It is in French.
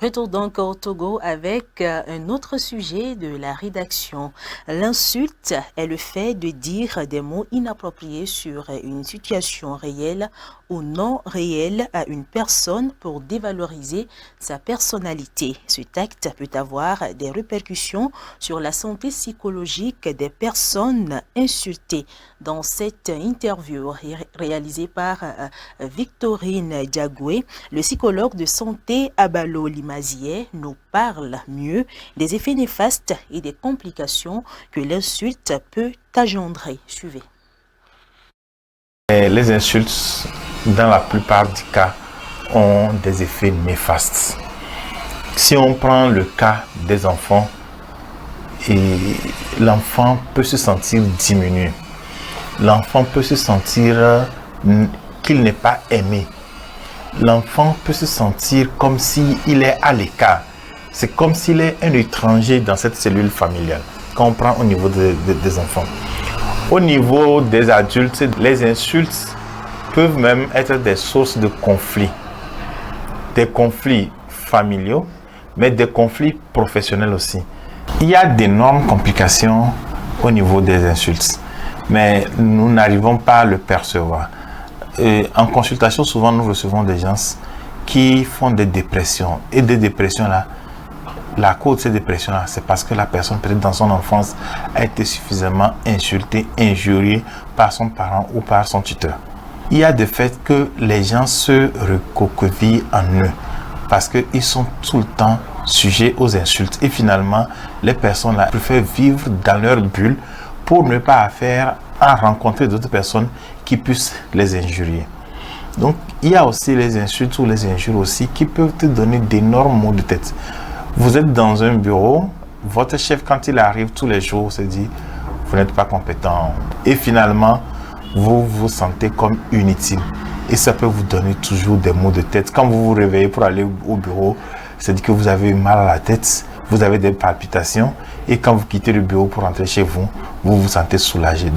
Retour donc au Togo avec un autre sujet de la rédaction. L'insulte est le fait de dire des mots inappropriés sur une situation réelle ou non réelle à une personne pour dévaloriser sa personnalité. Ce acte peut avoir des répercussions sur la santé psychologique des personnes insultées. Dans cette interview réalisée par Victorine Diagoué, le psychologue de santé Abalo Limazier nous parle mieux des effets néfastes et des complications que l'insulte peut engendrer. Suivez. Les insultes, dans la plupart des cas, ont des effets néfastes. Si on prend le cas des enfants, l'enfant peut se sentir diminué. L'enfant peut se sentir qu'il n'est pas aimé. L'enfant peut se sentir comme s'il est à l'écart. C'est comme s'il est un étranger dans cette cellule familiale, quand on prend au niveau des enfants. Au niveau des adultes, les insultes peuvent même être des sources de conflits. Des conflits familiaux, mais des conflits professionnels aussi. Il y a d'énormes complications au niveau des insultes, mais nous n'arrivons pas à le percevoir. Et en consultation, souvent, nous recevons des gens qui font des dépressions. Et des dépressions-là, la cause de ces dépressions-là, c'est parce que la personne, peut-être dans son enfance, a été suffisamment insultée, injuriée par son parent ou par son tuteur. Il y a des faits que les gens se recroquevillent en eux parce qu'ils sont tout le temps sujets aux insultes. Et finalement, les personnes-là préfèrent vivre dans leur bulle pour ne pas faire à rencontrer d'autres personnes qui puissent les injurier. Donc, il y a aussi les insultes ou les injures aussi qui peuvent te donner d'énormes maux de tête. Vous êtes dans un bureau, votre chef, quand il arrive tous les jours, se dit « vous n'êtes pas compétent ». Et finalement, vous vous sentez comme inutile. Et ça peut vous donner toujours des maux de tête. Quand vous vous réveillez pour aller au bureau, c'est-à-dire que vous avez mal à la tête, vous avez des palpitations. Et quand vous quittez le bureau pour rentrer chez vous, vous vous sentez soulagé.